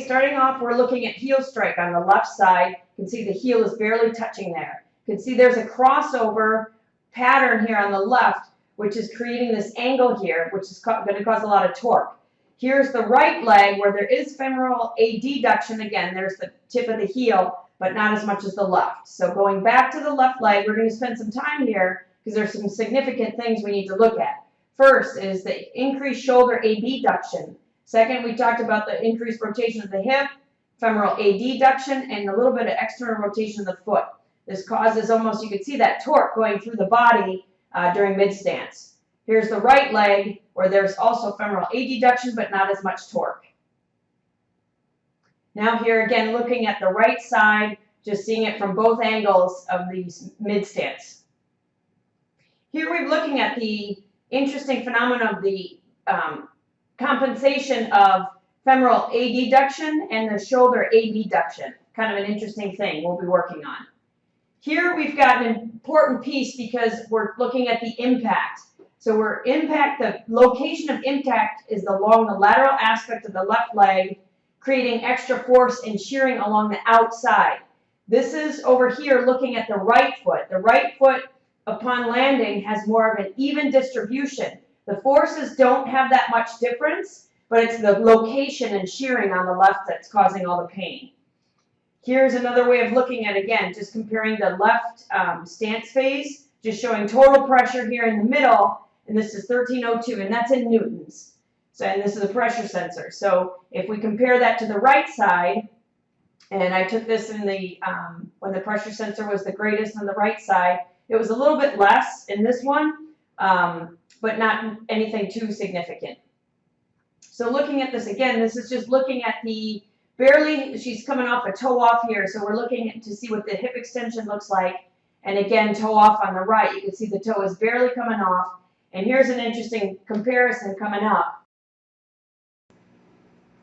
starting off, we're looking at heel strike on the left side. You can see the heel is barely touching there. You can see there's a crossover pattern here on the left, which is creating this angle here, which is going to cause a lot of torque. Here's the right leg where there is femoral adduction. Again, there's the tip of the heel, but not as much as the left. So going back to the left leg, we're going to spend some time here because there's some significant things we need to look at. First is the increased shoulder abduction. Second, we talked about the increased rotation of the hip, femoral adduction, and a little bit of external rotation of the foot. This causes almost, you can see that torque going through the body during mid-stance. Here's the right leg where there's also femoral adduction, but not as much torque. Now here again, looking at the right side, just seeing it from both angles of these mid-stance. Here we're looking at the interesting phenomenon of the compensation of femoral adduction and the shoulder abduction. Kind of an interesting thing we'll be working on. Here we've got an important piece because we're looking at the impact. So the location of impact is along the lateral aspect of the left leg, creating extra force and shearing along the outside. This is over here looking at the right foot. The right foot upon landing has more of an even distribution. The forces don't have that much difference, but it's the location and shearing on the left that's causing all the pain. Here's another way of looking at, again, just comparing the left stance phase, just showing total pressure here in the middle, and this is 1302, and that's in newtons. So, and this is a pressure sensor. So if we compare that to the right side, and I took this in the when the pressure sensor was the greatest on the right side, it was a little bit less in this one, but not anything too significant. So looking at this again, this is just looking at the she's coming off a toe off here, so we're looking to see what the hip extension looks like. And again, toe off on the right, you can see the toe is barely coming off. And here's an interesting comparison coming up.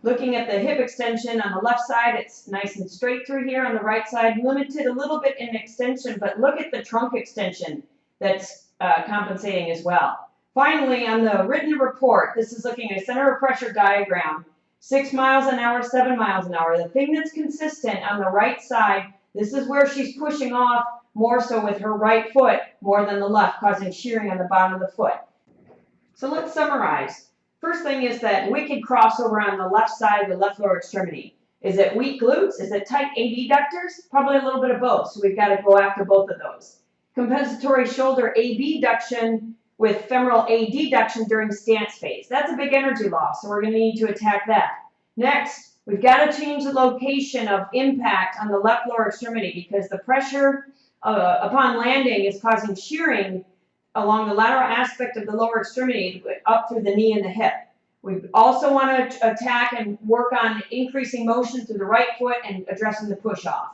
Looking at the hip extension on the left side, it's nice and straight through here. On the right side, limited a little bit in extension, but look at the trunk extension that's compensating as well. Finally, on the written report, this is looking at a center of pressure diagram. 6 miles an hour, 7 miles an hour. The thing that's consistent on the right side, this is where she's pushing off more so with her right foot more than the left, causing shearing on the bottom of the foot. So let's summarize. First thing is that wicked crossover on the left side of the left lower extremity. Is it weak glutes? Is it tight adductors? Probably a little bit of both, so we've got to go after both of those. Compensatory shoulder abduction with femoral adduction during stance phase. That's a big energy loss, so we're going to need to attack that. Next, we've got to change the location of impact on the left lower extremity because the pressure upon landing is causing shearing along the lateral aspect of the lower extremity up through the knee and the hip. We also want to attack and work on increasing motion through the right foot and addressing the push-off.